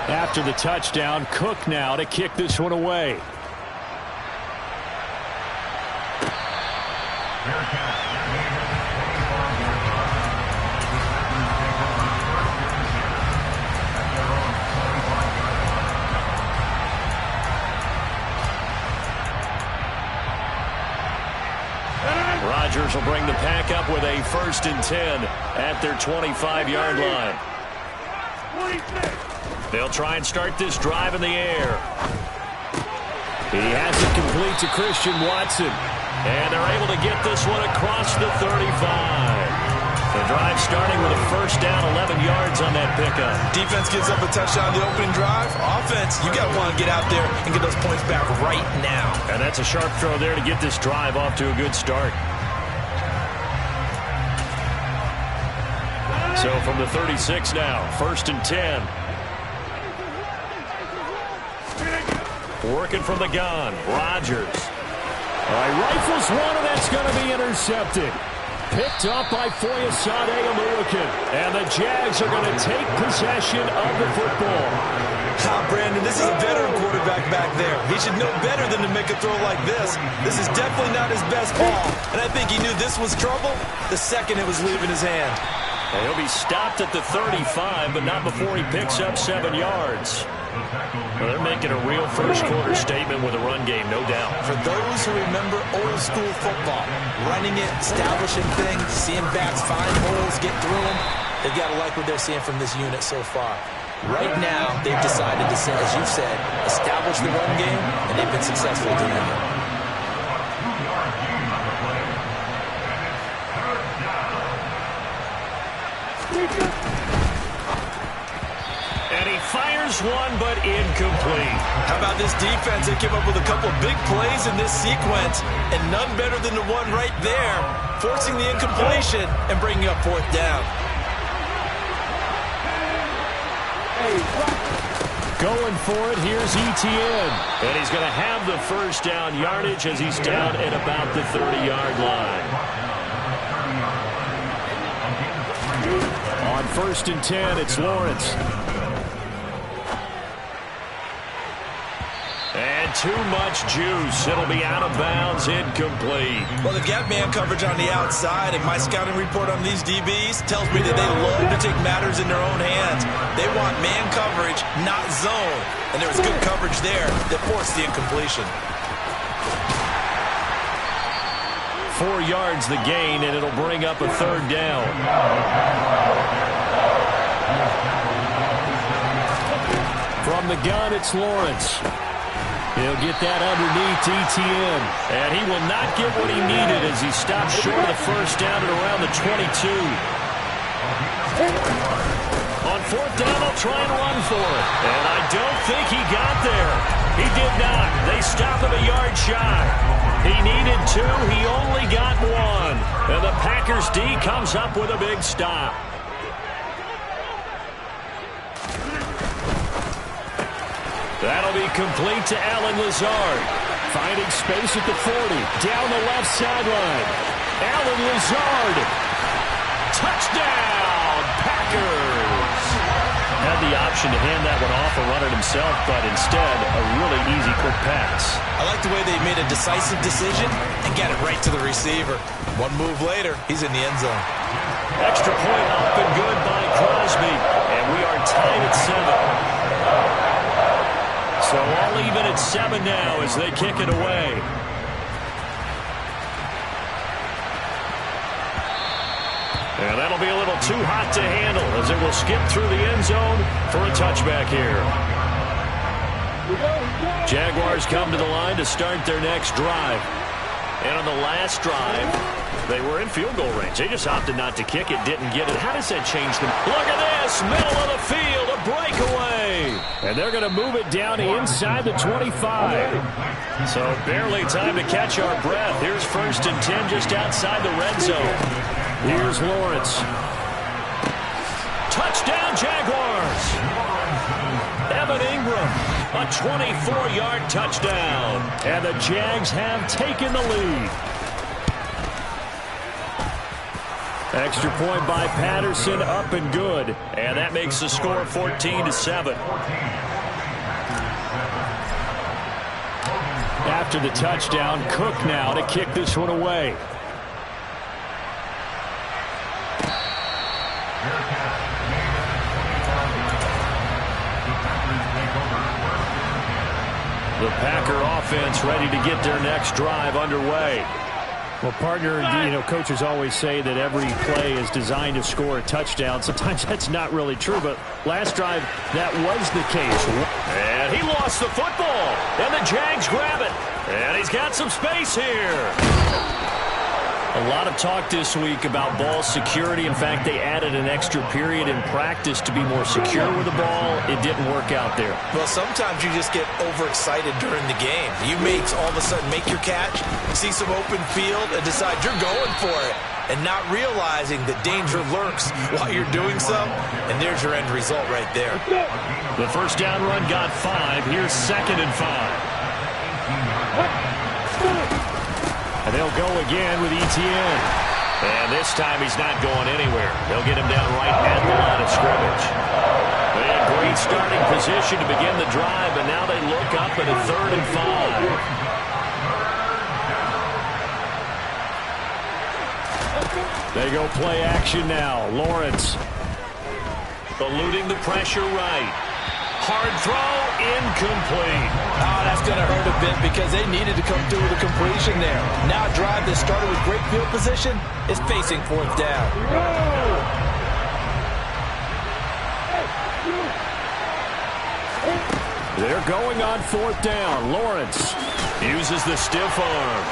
After the touchdown, Cook now to kick this one away. Rodgers will bring the pack up with a 1st and 10 at their 25-yard line. They'll try and start this drive in the air. He has it complete to Christian Watson. And they're able to get this one across the 35. The drive starting with a 1st down, 11 yards on that pickup. Defense gives up a touchdown on the opening drive. Offense, you got to want to get out there and get those points back right now. And that's a sharp throw there to get this drive off to a good start. So from the 36 now, 1st and 10. Working from the gun, Rodgers. All right, rifles one, and that's going to be intercepted. Picked up by Foyesade Oluwakan. And the Jags are going to take possession of the football. Brandon, this is a veteran quarterback back there. He should know better than to make a throw like this. This is definitely not his best ball. And I think he knew this was trouble the second it was leaving his hand. And he'll be stopped at the 35, but not before he picks up 7 yards. Well, they're making a real first-quarter statement with a run game, no doubt. For those who remember old-school football, running it, establishing things, seeing backs find holes, get through them, they've got to like what they're seeing from this unit so far. Right now, they've decided to, as you said, establish the run game, and they've been successful doing it. And he fires one, but incomplete. How about this defense? They came up with a couple of big plays in this sequence, and none better than the one right there, forcing the incompletion and bringing up 4th down. Going for it, here's Etienne. And he's going to have the 1st down yardage as he's down at about the 30-yard line. On 1st and 10, it's Lawrence. And too much juice. It'll be out of bounds, incomplete. Well, they've got man coverage on the outside, and my scouting report on these DBs tells me that they love to take matters in their own hands. They want man coverage, not zone. And there was good coverage there that forced the incompletion. 4 yards the gain, and it'll bring up a 3rd down. From the gun, it's Lawrence. He'll get that underneath Etienne. And he will not get what he needed as he stops short of the 1st down at around the 22. On 4th down, they'll try and run for it. And I don't think he got there. He did not. They stop him a yard shy. He needed 2. He only got 1. And the Packers D comes up with a big stop. That'll be complete to Allen Lazard. Finding space at the 40. Down the left sideline. Allen Lazard. Touchdown, Packers. Had the option to hand that one off or run it himself, but instead, a really easy, quick pass. I like the way they made a decisive decision and got it right to the receiver. One move later, he's in the end zone. Extra point up and good by Crosby. And we are tied at 7. So all even at 7 now as they kick it away. And that'll be a little too hot to handle as it will skip through the end zone for a touchback here. Jaguars come to the line to start their next drive. And on the last drive, they were in field goal range. They just opted not to kick it, didn't get it. How does that change them? Look at this, middle of the field, a breakaway. And they're going to move it down to inside the 25. So barely time to catch our breath. Here's 1st and 10 just outside the red zone. Here's Lawrence. Touchdown, Jaguars. Evan Ingram, a 24-yard touchdown. And the Jags have taken the lead. Extra point by Patterson, up and good. And that makes the score 14-7. After the touchdown, Cook now to kick this one away. The Packer offense ready to get their next drive underway. Well, partner, coaches always say that every play is designed to score a touchdown. Sometimes that's not really true, but last drive, that was the case. And he lost the football, and the Jags grab it. And he's got some space here. A lot of talk this week about ball security. In fact, they added an extra period in practice to be more secure with the ball. It didn't work out there. Well, sometimes you just get overexcited during the game. You may all of a sudden make your catch, see some open field, and decide you're going for it, and not realizing that danger lurks while you're doing so, and there's your end result right there. The first down run got 5. Here's 2nd and 5. And they'll go again with Etienne. And this time he's not going anywhere. They'll get him down right at the line of scrimmage. They had great starting position to begin the drive, and now they look up at a 3rd and 5. They go play action now. Lawrence eluding the pressure right. Hard throw, incomplete. Oh, that's going to hurt a bit because they needed to come through with a completion there. Now a drive that started with great field position is facing 4th down. They're going on 4th down. Lawrence uses the stiff arm.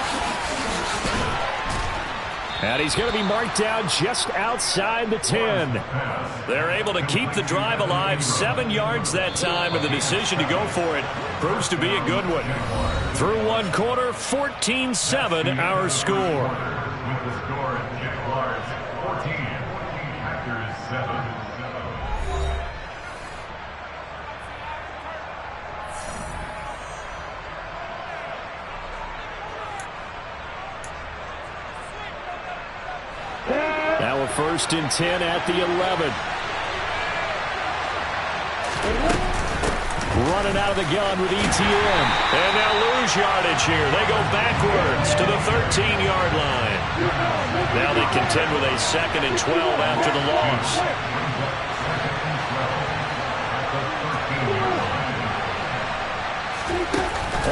And he's going to be marked down just outside the 10. They're able to keep the drive alive, 7 yards that time, and the decision to go for it proves to be a good one. Through one quarter, 14-7 our score. With the score, Jaguars 14, Packers 7. Now a 1st and 10 at the 11. Running out of the gun with Etienne. And they'll lose yardage here. They go backwards to the 13-yard line. Now they contend with a 2nd and 12 after the loss.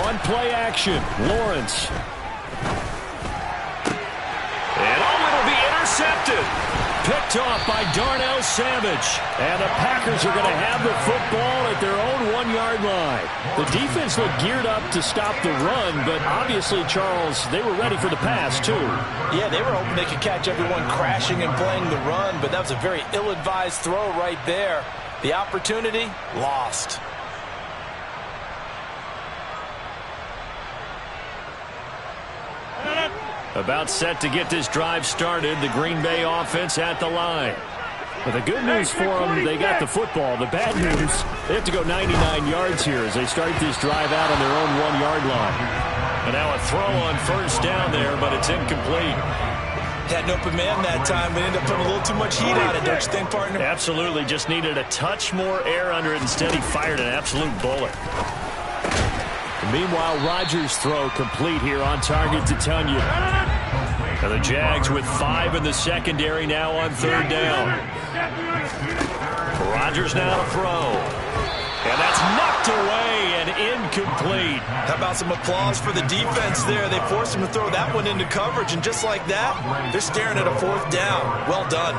On play action, Lawrence. And it'll be intercepted. Picked off by Darnell Savage. And the Packers are going to have the football at their own 1-yard line. The defense looked geared up to stop the run, but obviously, Charles, they were ready for the pass, too. Yeah, they were hoping they could catch everyone crashing and playing the run, but that was a very ill-advised throw right there. The opportunity, lost. About set to get this drive started, the Green Bay offense at the line. But the good news for them, they got the football. The bad news, they have to go 99 yards here as they start this drive out on their own 1-yard line. And now a throw on 1st down there, but it's incomplete. Had an open man that time, but ended up putting a little too much heat on it, don't you think, partner? Absolutely, just needed a touch more air under it. Instead, he fired an absolute bullet. Meanwhile, Rodgers' throw complete here on target to Tunyon. And the Jags with 5 in the secondary now on 3rd down. Rodgers now to throw. And that's knocked away and incomplete. How about some applause for the defense there? They forced him to throw that one into coverage, and just like that, they're staring at a 4th down. Well done.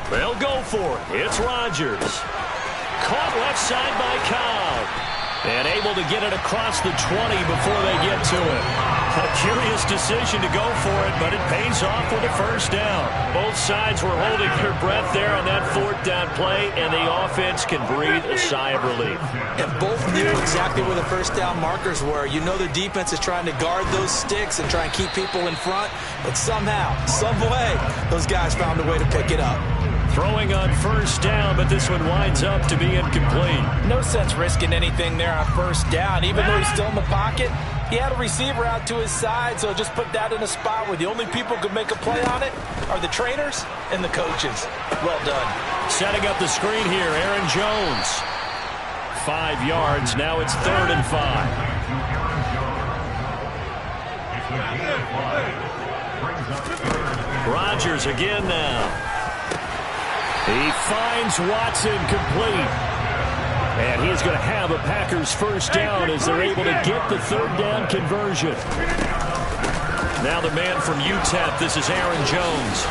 They'll go for it. It's Rodgers. Caught left side by Cobb. And able to get it across the 20 before they get to it. A curious decision to go for it, but it pays off with a 1st down. Both sides were holding their breath there on that 4th down play, and the offense can breathe a sigh of relief. And both knew exactly where the 1st down markers were. You know the defense is trying to guard those sticks and try and keep people in front, but somehow, some way, those guys found a way to pick it up. Throwing on first down, but this one winds up to be incomplete. No sense risking anything there on first down. Even though he's still in the pocket, he had a receiver out to his side, so just put that in a spot where the only people who could make a play on it are the trainers and the coaches. Well done. Setting up the screen here, Aaron Jones. 5 yards, now it's 3rd and 5. Rodgers again now. He finds Watson complete. And he's going to have a Packers first down as they're able to get the 3rd down conversion. Now the man from UTEP, this is Aaron Jones.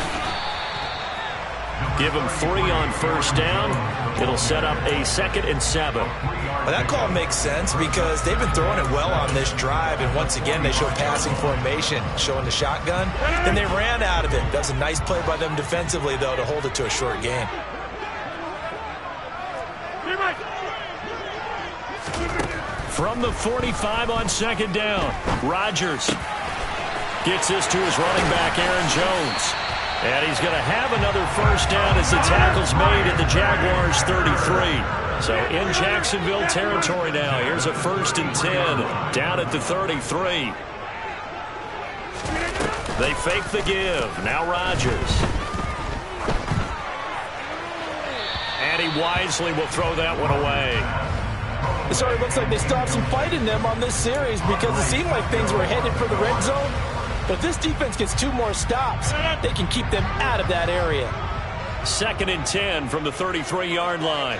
Give him 3 on first down. It'll set up a 2nd and 7. Well, that call makes sense because they've been throwing it well on this drive, and once again they show passing formation, showing the shotgun. Then they ran out of it. That was a nice play by them defensively, though, to hold it to a short gain. From the 45 on 2nd down, Rodgers gets this to his running back, Aaron Jones. And he's going to have another first down as the tackle's made at the Jaguars' 33. So in Jacksonville territory now. Here's a 1st and 10 down at the 33. They fake the give. Now Rodgers. And he wisely will throw that one away. It already looks like they still have some fight in them on this series because it seemed like things were headed for the red zone. But if this defense gets 2 more stops, they can keep them out of that area. 2nd and 10 from the 33-yard line.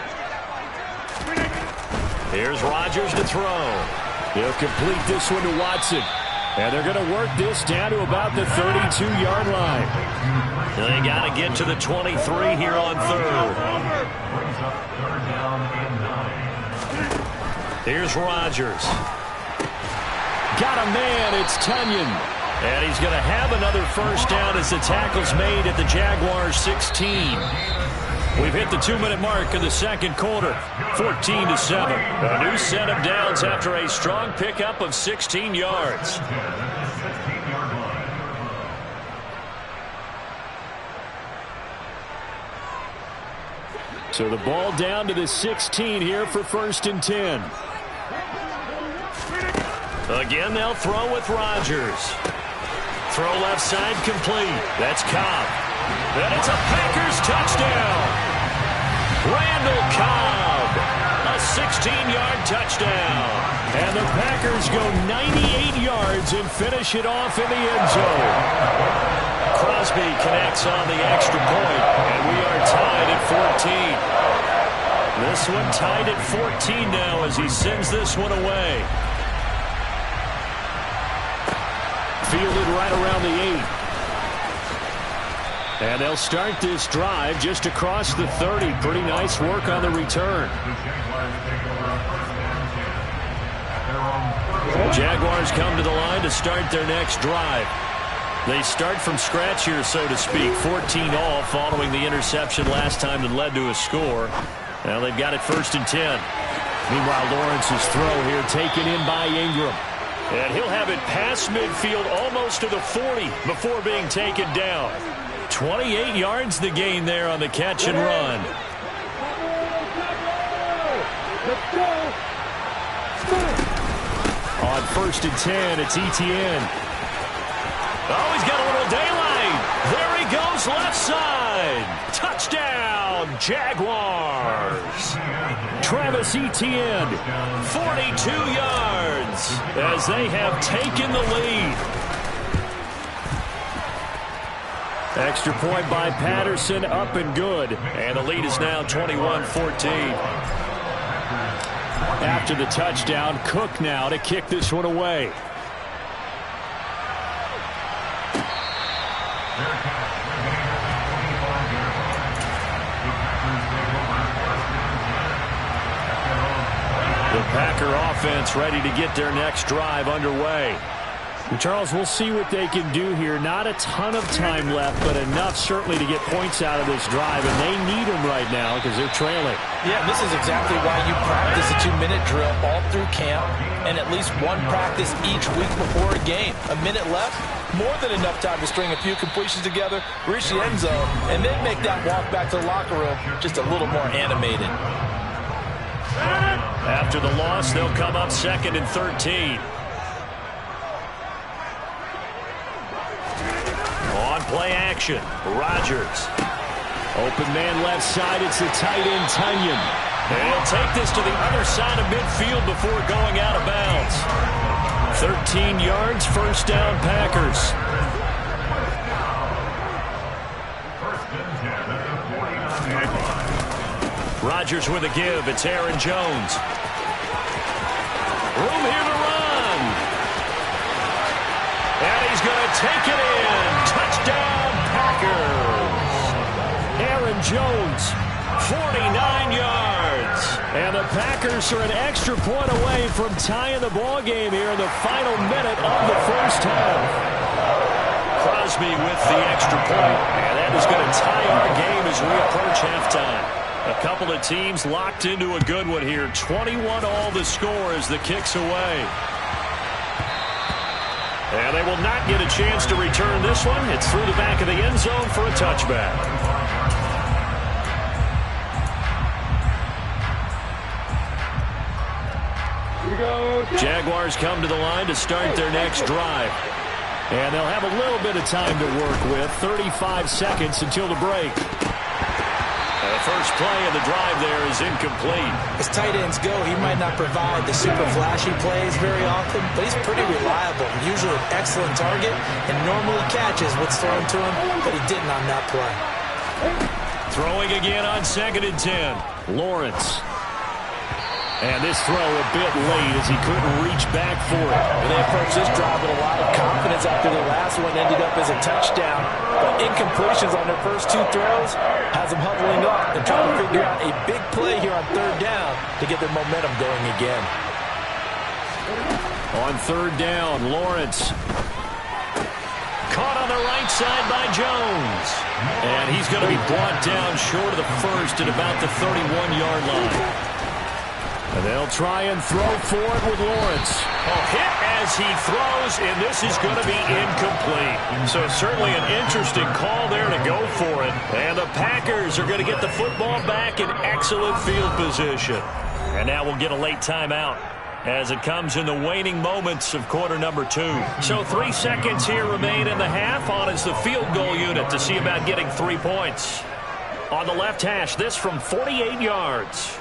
Here's Rodgers to throw. He'll complete this one to Watson. And they're going to work this down to about the 32-yard line. They got to get to the 23 here on 3rd. Here's Rodgers. Got a man. It's Tunyon. And he's going to have another first down as the tackle's made at the Jaguars' 16. We've hit the 2-minute mark of the 2nd quarter. 14-7. A new set of downs after a strong pickup of 16 yards. So the ball down to the 16 here for 1st and 10. Again, they'll throw with Rodgers. Throw left side complete. That's Cobb. And it's a Packers touchdown. Randall Cobb. A 16-yard touchdown. And the Packers go 98 yards and finish it off in the end zone. Crosby connects on the extra point, and we are tied at 14. This one tied at 14 now as he sends this one away. Fielded right around the 8. And they'll start this drive just across the 30. Pretty nice work on the return. Jaguars come to the line to start their next drive. They start from scratch here, so to speak. 14 all following the interception last time that led to a score. Now they've got it 1st and 10. Meanwhile, Lawrence's throw here taken in by Ingram. And he'll have it past midfield almost to the 40 before being taken down. 28 yards the gain there on the catch and run. On 1st and 10, it's Etienne. Oh, he's got a little daylight. There he goes left side. Touchdown, Jaguars. Travis Etienne, 42 yards as they have taken the lead. Extra point by Patterson, up and good. And the lead is now 21-14. After the touchdown, Cook now to kick this one away. The Packer offense ready to get their next drive underway. Charles, we'll see what they can do here. Not a ton of time left, but enough certainly to get points out of this drive, and they need them right now because they're trailing. Yeah, this is exactly why you practice a 2-minute drill all through camp and at least one practice each week before a game. A minute left, more than enough time to string a few completions together, reach the end zone, and then make that walk back to the locker room just a little more animated. After the loss, they'll come up 2nd and 13. On play action, Rodgers. Open man left side, it's the tight end, Tunyon. They'll take this to the other side of midfield before going out of bounds. 13 yards, first down, Packers. Rodgers with a give, it's Aaron Jones. Room here to run. And he's going to take it in. Touchdown, Packers. Aaron Jones, 49 yards. And the Packers are an extra point away from tying the ball game here in the final minute of the first half. Crosby with the extra point. And that is going to tie our game as we approach halftime. A couple of teams locked into a good one here. 21-all the score as the kick's away. And they will not get a chance to return this one. It's through the back of the end zone for a touchback. Jaguars come to the line to start their next drive. And they'll have a little bit of time to work with. 35 seconds until the break. The first play of the drive there is incomplete. As tight ends go, he might not provide the super flashy plays very often, but he's pretty reliable. Usually an excellent target and normally catches what's thrown to him, but he didn't on that play. Throwing again on 2nd and 10. Lawrence. And this throw a bit late as he couldn't reach back for it. They approached this drive with a lot of confidence after the last one ended up as a touchdown. But incompletions on their first 2 throws has them huddling up and trying to figure out a big play here on 3rd down to get their momentum going again. On 3rd down, Lawrence. Caught on the right side by Jones. And he's going to be brought down short of the first at about the 31-yard line. And they'll try and throw for it with Lawrence. Hit as he throws, and this is going to be incomplete. So certainly an interesting call there to go for it. And the Packers are going to get the football back in excellent field position. And now we'll get a late timeout as it comes in the waning moments of quarter number 2. So 3 seconds here remain in the half. On is the field goal unit to see about getting 3 points. On the left hash, this from 48 yards.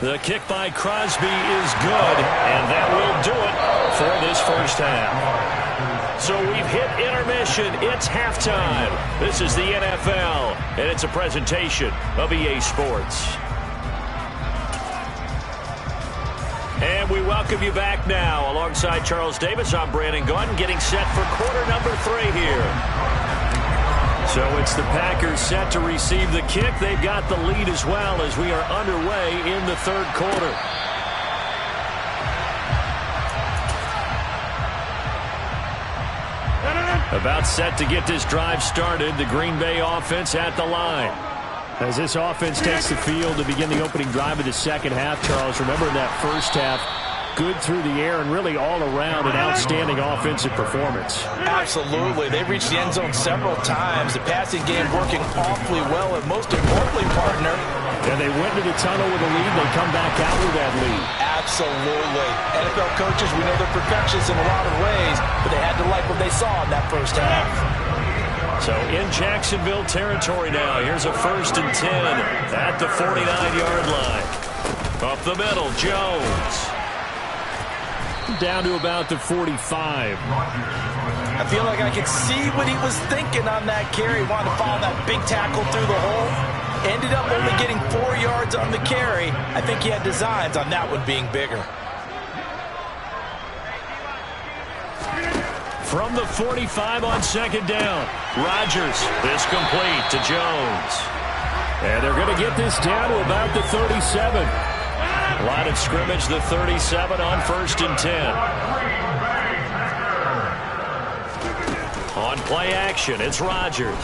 The kick by Crosby is good, and that will do it for this first half. So we've hit intermission. It's halftime. This is the NFL, and it's a presentation of EA Sports. And we welcome you back now. Alongside Charles Davis, I'm Brandon Gunn, getting set for quarter number 3 here. So it's the Packers set to receive the kick. They've got the lead as well as we are underway in the 3rd quarter. About set to get this drive started. The Green Bay offense at the line. As this offense takes the field to begin the opening drive of the second half, Charles, remember in that first half, good through the air and really all around an outstanding offensive performance. Absolutely. They reached the end zone several times. The passing game working awfully well, and most importantly, partner. And they went to the tunnel with a lead. They come back out with that lead. Absolutely. NFL coaches, we know they're perfectionists in a lot of ways, but they had to like what they saw in that first half. So in Jacksonville territory now. Here's a 1st and 10 at the 49-yard line. Up the middle, Jones. Down to about the 45. I feel like I could see what he was thinking on that carry. Wanted to follow that big tackle through the hole. Ended up only getting 4 yards on the carry. I think he had designs on that one being bigger. From the 45 on 2nd down. Rodgers is complete to Jones. And they're going to get this down to about the 37. Line of scrimmage, the 37 on 1st and 10. On play action, it's Rodgers.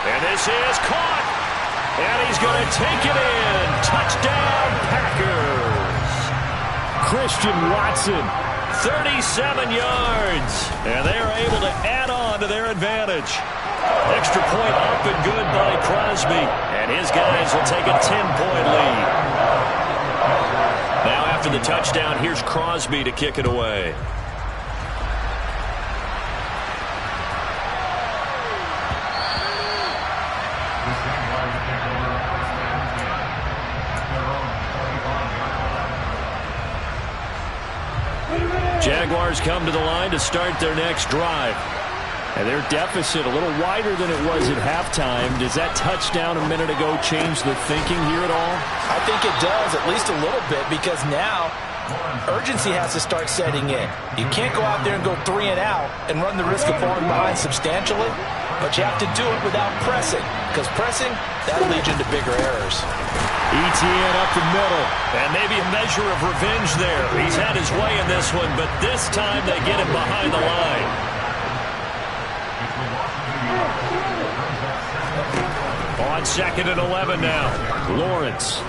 And this is caught. And he's going to take it in. Touchdown, Packers. Christian Watson, 37 yards. And they are able to add on to their advantage. Extra point up and good by Crosby. And his guys will take a 10-point lead. Now after the touchdown, here's Crosby to kick it away. Jaguars come to the line to start their next drive. And their deficit a little wider than it was at halftime. Does that touchdown a minute ago change the thinking here at all? I think it does, at least a little bit, because now urgency has to start setting in. You can't go out there and go 3 and out and run the risk of falling behind substantially, but you have to do it without pressing, because pressing, that'll lead you into bigger errors. Etienne up the middle, and maybe a measure of revenge there. He's had his way in this one, but this time they get him behind the line. On 2nd and 11 now, Lawrence.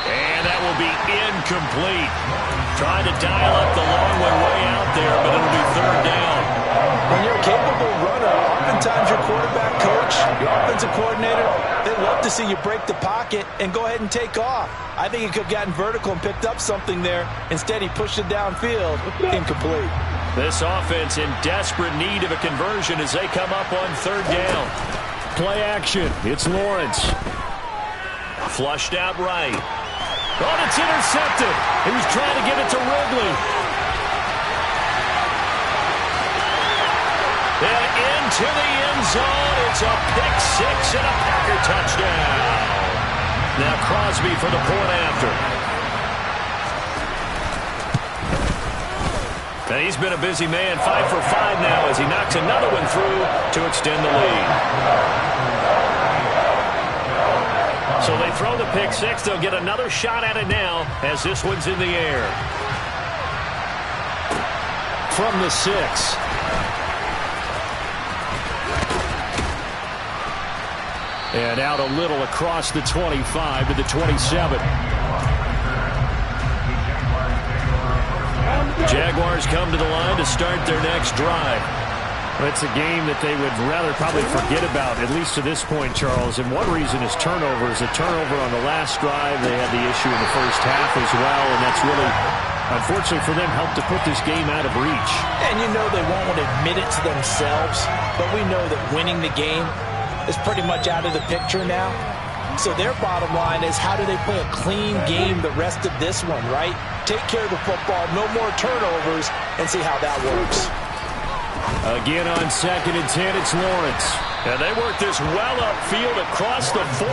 And that will be incomplete. Trying to dial up the long one way out there, but it'll be 3rd down. When you're a capable runner, oftentimes your quarterback coach, your offensive coordinator, they love to see you break the pocket and go ahead and take off. I think he could have gotten vertical and picked up something there. Instead, he pushed it downfield. Incomplete. This offense in desperate need of a conversion as they come up on 3rd down. Play action. It's Lawrence. Flushed out right. Oh, it's intercepted. He was trying to get it to Ridley. And into the end zone. It's a pick 6 and a Packer touchdown. Now Crosby for the point after. And he's been a busy man, 5 for 5 now as he knocks another one through to extend the lead. So they throw the pick 6. They'll get another shot at it now as this one's in the air. From the 6. And out a little across the 25 to the 27. Jaguars come to the line to start their next drive. It's a game that they would rather probably forget about, at least to this point, Charles. And one reason is turnovers. A turnover on the last drive. They had the issue in the first half as well, and that's really, unfortunately for them, helped to put this game out of reach. And you know they won't admit it to themselves, but we know that winning the game is pretty much out of the picture now. So their bottom line is, how do they play a clean game the rest of this one, right? Take care of the football, no more turnovers, and see how that works. Again on 2nd and 10, it's Lawrence. And they work this well upfield across the 45.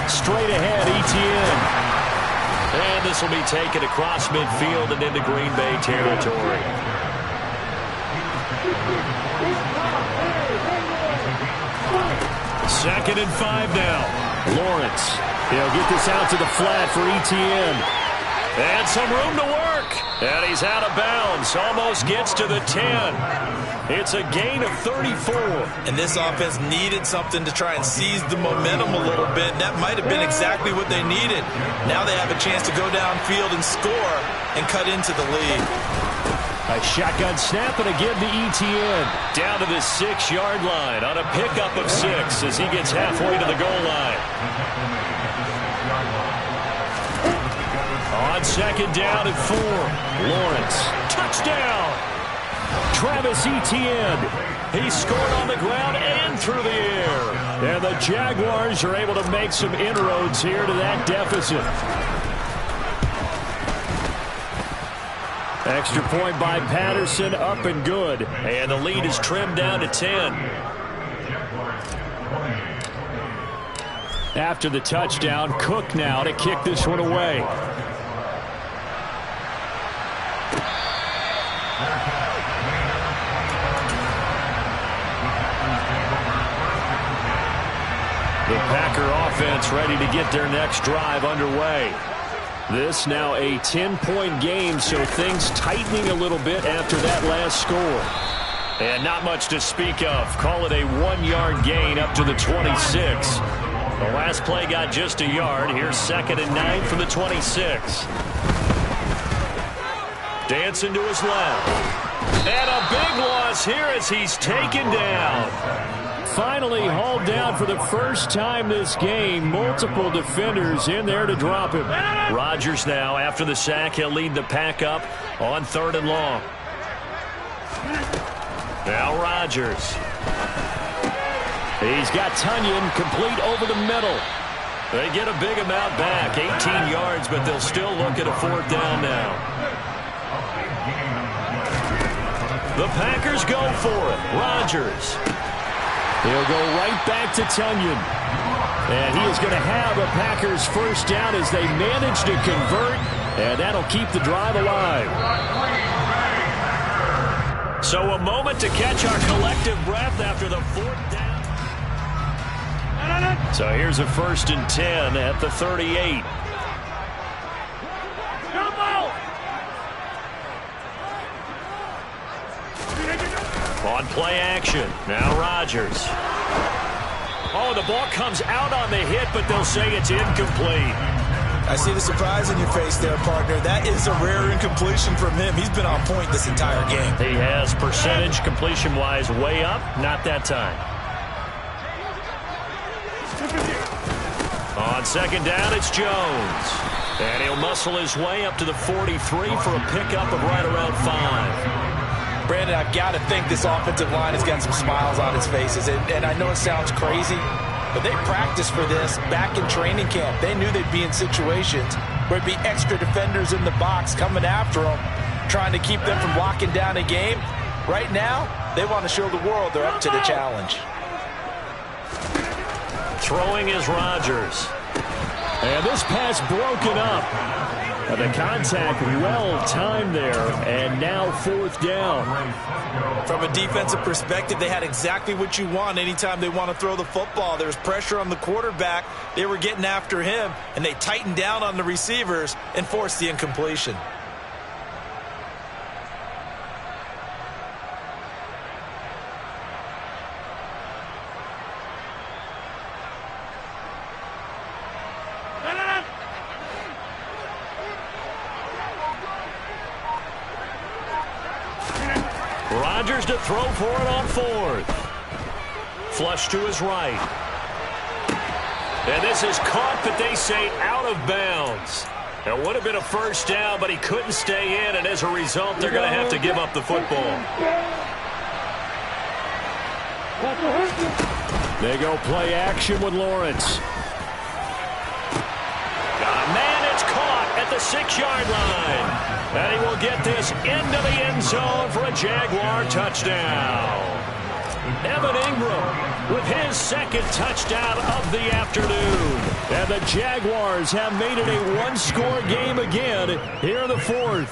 Straight ahead, Etienne. And this will be taken across midfield and into Green Bay territory. 2nd and 5 now. Lawrence. He'll get this out to the flat for Etienne. And some room to work. And he's out of bounds. Almost gets to the 10. It's a gain of 34. And this offense needed something to try and seize the momentum a little bit. That might have been exactly what they needed. Now they have a chance to go downfield and score and cut into the lead. A shotgun snap and again to Etienne. Down to the 6-yard line on a pickup of 6 as he gets halfway to the goal line. On 2nd down and 4. Lawrence. Touchdown! Travis Etienne. He scored on the ground and through the air. And the Jaguars are able to make some inroads here to that deficit. Extra point by Patterson, up and good. And the lead is trimmed down to 10. After the touchdown, Cook now to kick this one away. Packer offense ready to get their next drive underway. This now a 10-point game, so things tightening a little bit after that last score. And not much to speak of. Call it a 1-yard gain up to the 26. The last play got just a yard. Here's 2nd and 9 from the 26. Dancing to his left. And a big loss here as he's taken down. Finally hauled down for the first time this game. Multiple defenders in there to drop him. Rodgers now, after the sack, he'll lead the pack up on 3rd and long. Now Rodgers. He's got Tunyon complete over the middle. They get a big amount back, 18 yards, but they'll still look at a 4th down now. The Packers go for it. Rodgers. He'll go right back to Tunyon. And he is going to have a Packers 1st down as they manage to convert, and that'll keep the drive alive. So a moment to catch our collective breath after the 4th down. So here's a 1st and 10 at the 38. On play action. Now Rodgers. Oh, the ball comes out on the hit, but they'll say it's incomplete. I see the surprise in your face there, partner. That is a rare incompletion from him. He's been on point this entire game. He has percentage completion-wise way up. Not that time. On 2nd down, it's Jones. And he'll muscle his way up to the 43 for a pickup of right around 5. Brandon, I've got to think this offensive line has got some smiles on its faces. And I know it sounds crazy, but they practiced for this back in training camp. They knew they'd be in situations where it'd be extra defenders in the box coming after them, trying to keep them from locking down a game. Right now, they want to show the world they're up to the challenge. Throwing is Rodgers. And this pass broken up. And the contact well timed there, and now 4th down. From a defensive perspective, they had exactly what you want anytime they want to throw the football. There was pressure on the quarterback. They were getting after him, and they tightened down on the receivers and forced the incompletion. Rodgers to throw for it on 4th. Flush to his right. And this is caught, but they say out of bounds. It would have been a 1st down, but he couldn't stay in, and as a result, they're going to have to give up the football. They go play action with Lawrence. Got a man, it's caught at the 6-yard line. And he will get this into the end zone for a Jaguar touchdown. Evan Ingram with his 2nd touchdown of the afternoon. And the Jaguars have made it a 1-score game again here in the 4th.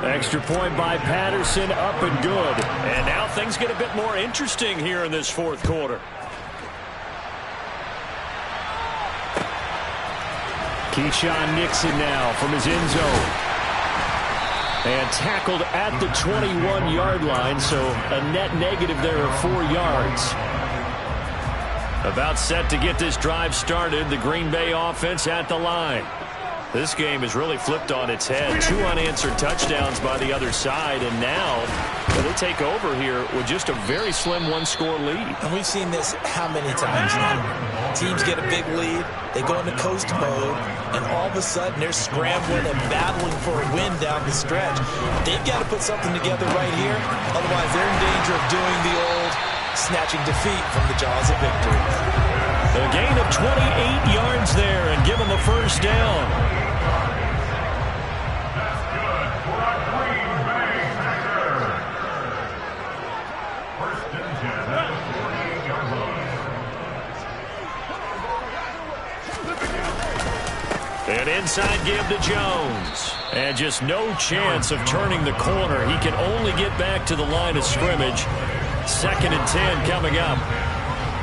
Extra point by Patterson, up and good. And now things get a bit more interesting here in this 4th quarter. Keyshawn Nixon now from his end zone. And tackled at the 21-yard line, so a net negative there of 4 yards. About set to get this drive started, the Green Bay offense at the line. This game is really flipped on its head. 2 unanswered touchdowns by the other side, and now they take over here with just a very slim 1-score lead. And we've seen this how many times now? Teams get a big lead, they go into coast mode, and all of a sudden they're scrambling and battling for a win down the stretch. They've got to put something together right here, otherwise they're in danger of doing the old snatching defeat from the jaws of victory. A gain of 28 yards there and give them a 1st down. An inside give to Jones. And just no chance of turning the corner. He can only get back to the line of scrimmage. 2nd and 10 coming up.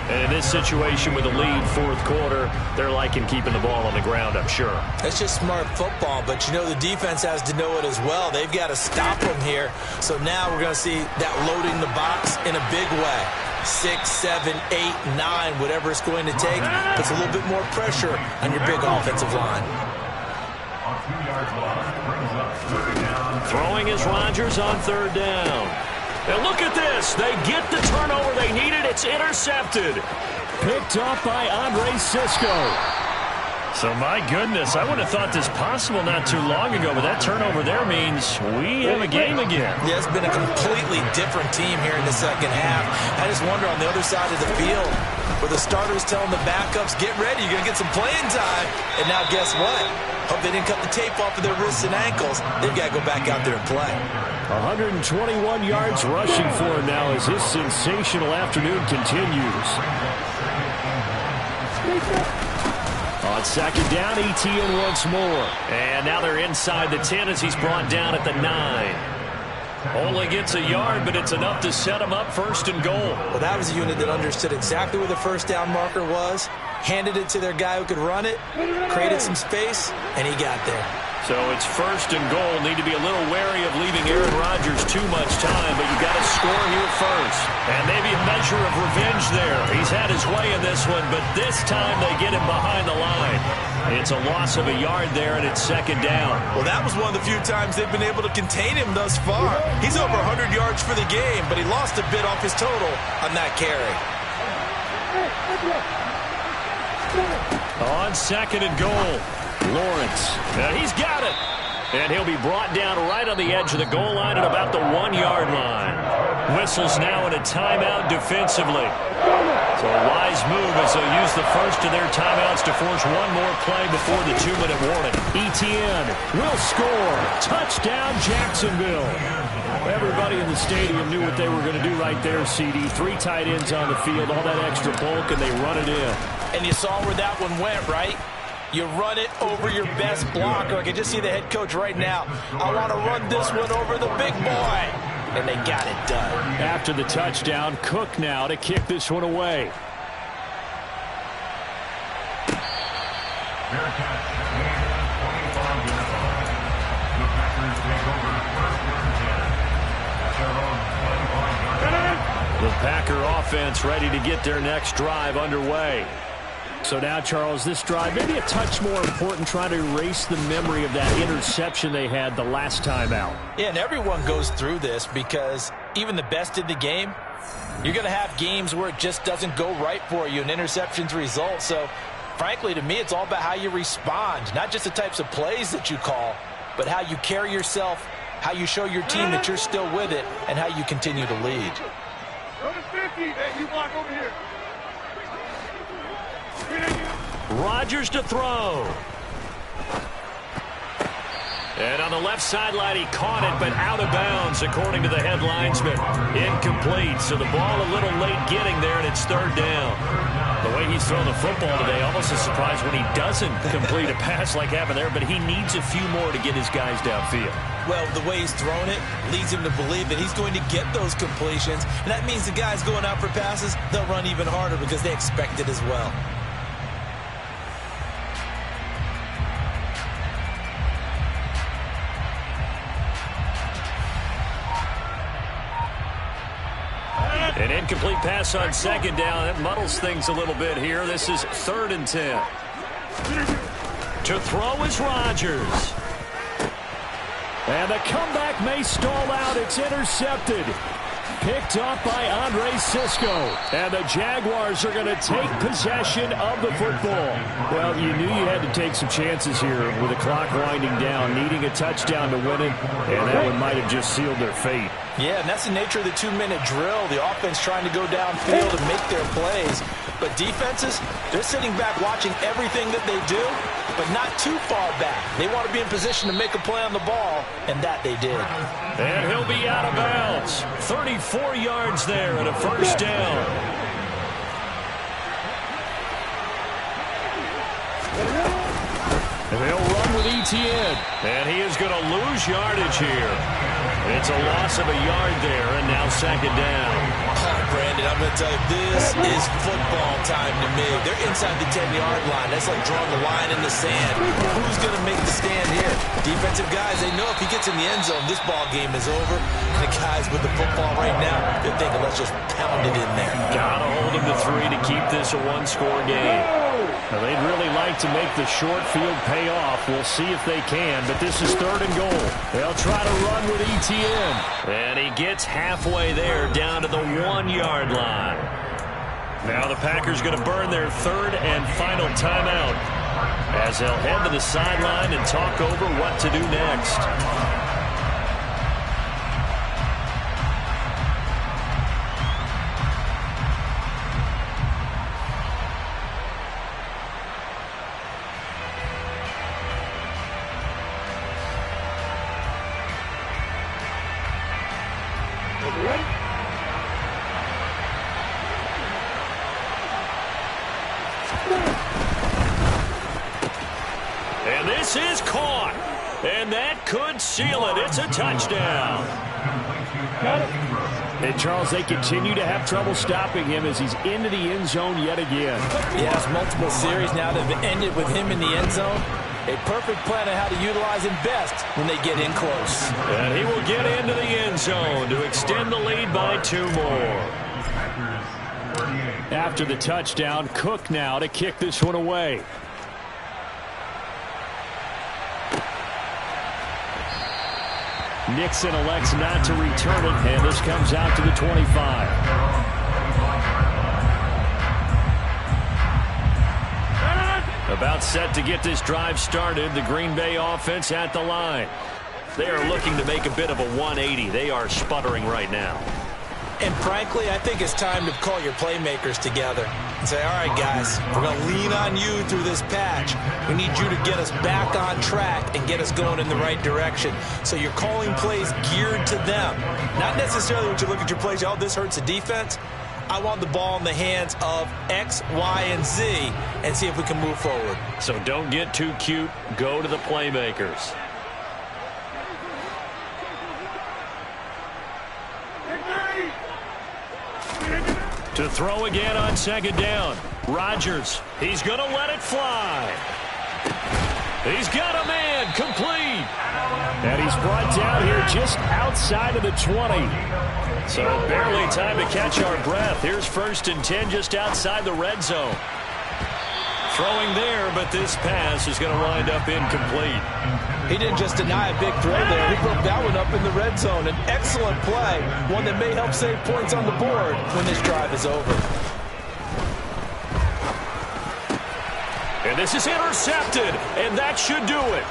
And in this situation with a lead, fourth quarter, they're liking keeping the ball on the ground, I'm sure. That's just smart football, but you know the defense has to know it as well. They've got to stop them here. So now we're going to see that loading the box in a big way. 6, 7, 8, 9, whatever it's going to take. Puts a little bit more pressure on your big offensive line. Throwing is Rodgers on third down. And look at this. They get the turnover they needed. It's intercepted. Picked off by Andre Sisco. So, my goodness, I would have thought this possible not too long ago, but that turnover there means we have a game again. Yeah, it's been a completely different team here in the second half. I just wonder on the other side of the field where the starters telling the backups, get ready, you're going to get some playing time. And now guess what? Hope they didn't cut the tape off of their wrists and ankles. They've got to go back out there and play. 121 yards rushing for him now as his sensational afternoon continues. On second down, Etienne once more. And now they're inside the 10 as he's brought down at the 9. Only gets a yard, but it's enough to set him up first and goal. Well, that was a unit that understood exactly where the first down marker was, handed it to their guy who could run it, created some space, and he got there. So it's first and goal. Need to be a little wary of leaving Aaron Rodgers too much time, but you got to score here first. And maybe a measure of revenge there. He's had his way in this one, but this time they get him behind the line. It's a loss of a yard there, and it's second down. Well, that was one of the few times they've been able to contain him thus far. He's over 100 yards for the game, but he lost a bit off his total on that carry. On second and goal, Lawrence. He's got it. And he'll be brought down right on the edge of the goal line at about the 1-yard line. Whistles now in a timeout defensively. So a wise move as they'll use the first of their timeouts to force one more play before the 2-minute warning. Etienne will score. Touchdown, Jacksonville. Everybody in the stadium knew what they were going to do right there, CD. 3 tight ends on the field, all that extra bulk, and they run it in. And you saw where that one went, right? You run it over your best blocker. I can just see the head coach right now. I want to run this one over the big boy. And they got it done. After the touchdown, Cook now to kick this one away. The Packer offense ready to get their next drive underway. So now, Charles, this drive maybe a touch more important, trying to erase the memory of that interception they had the last time out. Yeah, and everyone goes through this because even the best in the game, you're going to have games where it just doesn't go right for you and interceptions result. So, frankly, to me, it's all about how you respond, not just the types of plays that you call, but how you carry yourself, how you show your team that you're still with it, and how you continue to lead. Go to 50. Hey, you block over here. Rodgers to throw. And on the left sideline, he caught it, but out of bounds, according to the head linesman. Incomplete, so the ball a little late getting there, and it's third down. The way he's thrown the football today, almost a surprise when he doesn't complete a pass like happened there, but he needs a few more to get his guys downfield. Well, the way he's thrown it leads him to believe that he's going to get those completions, and that means the guys going out for passes, they'll run even harder because they expect it as well. An incomplete pass on second down. That muddles things a little bit here. This is 3rd and 10. To throw is Rodgers. And the comeback may stall out. It's intercepted. Picked off by Andre Sisco. And the Jaguars are going to take possession of the football. Well, you knew you had to take some chances here with the clock winding down, needing a touchdown to win it, and that one might have just sealed their fate. Yeah, and that's the nature of the 2-minute drill. The offense trying to go downfield and make their plays. But defenses, they're sitting back watching everything that they do, but not too far back. They want to be in position to make a play on the ball, and that they did. And he'll be out of bounds. 34 yards there and a first down. And they'll run with Etienne. And he is going to lose yardage here. It's a loss of a yard there, and now second down. Oh, Brandon, I'm going to tell you, this is football time to me. They're inside the 10-yard line. That's like drawing the line in the sand. Who's going to make the stand here? Defensive guys, they know if he gets in the end zone, this ball game is over. And the guys with the football right now, they're thinking, let's just pound it in there. Got to hold him to 3 to keep this a one-score game. Now, they'd really like to make the short field pay off. We'll see if they can, but this is 3rd and goal. They'll try to run with ETN. And he gets halfway there down to the 1-yard line. Now the Packers going to burn their 3rd and final timeout as they'll head to the sideline and talk over what to do next. And this is caught. And that could seal it. It's a touchdown. And, Charles, they continue to have trouble stopping him as he's into the end zone yet again. Yes, multiple series now that have ended with him in the end zone. A perfect plan on how to utilize him best when they get in close. And he will get into the end zone to extend the lead by 2 more. After the touchdown, Cook now to kick this one away. Nixon elects not to return it, and this comes out to the 25. About set to get this drive started. The Green Bay offense at the line. They are looking to make a bit of a 180. They are sputtering right now. And frankly, I think it's time to call your playmakers together and say, all right, guys, we're going to lean on you through this patch. We need you to get us back on track and get us going in the right direction. So you're calling plays geared to them. Not necessarily when you look at your plays, oh, this hurts the defense. I want the ball in the hands of X, Y, and Z and see if we can move forward. So don't get too cute. Go to the playmakers. To throw again on second down. Rodgers, he's going to let it fly. He's got a man, complete. And he's brought down here just outside of the 20. So barely time to catch our breath. Here's 1st and 10 just outside the red zone. Throwing there, but this pass is going to wind up incomplete. He didn't just deny a big throw there. He broke that one up in the red zone. An excellent play, one that may help save points on the board when this drive is over. And this is intercepted, and that should do it.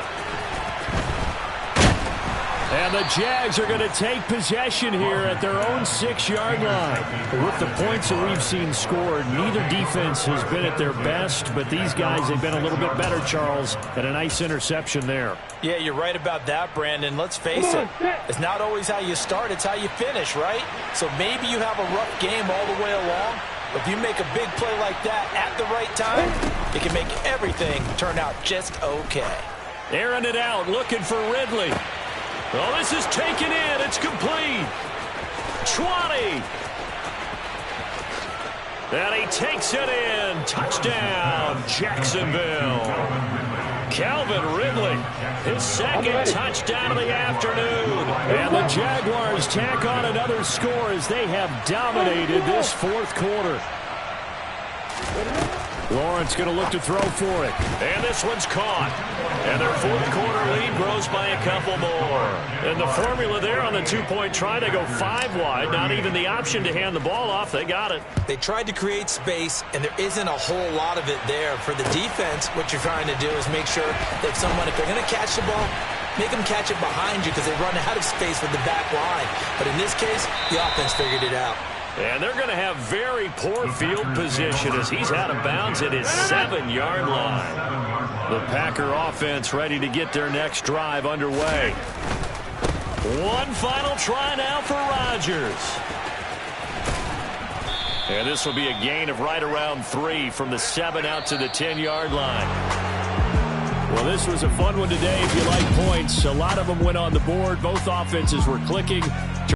And the Jags are going to take possession here at their own 6-yard line. With the points that we've seen scored, neither defense has been at their best, but these guys have been a little bit better, Charles, and a nice interception there. Yeah, you're right about that, Brandon. Let's face it, it's not always how you start, it's how you finish, right? So maybe you have a rough game all the way along, but if you make a big play like that at the right time, it can make everything turn out just okay. Airing it out, looking for Ridley. Oh, this is taken in. It's complete. 20. And he takes it in. Touchdown, Jacksonville. Calvin Ridley, his 2nd touchdown of the afternoon. And the Jaguars tack on another score as they have dominated this 4th quarter. Lawrence going to look to throw for it. And this one's caught. And their 4th quarter lead grows by a couple more. And the formula there on the 2-point try to go 5 wide. Not even the option to hand the ball off. They got it. They tried to create space, and there isn't a whole lot of it there. For the defense, what you're trying to do is make sure that someone, if they're going to catch the ball, make them catch it behind you because they run out of space with the back line. But in this case, the offense figured it out. And they're going to have very poor field position as he's out of bounds at his 7-yard line. The Packer offense ready to get their next drive underway. One final try now for Rodgers. And this will be a gain of right around 3 from the 7 out to the 10-yard line. Well, this was a fun one today if you like points. A lot of them went on the board. Both offenses were clicking.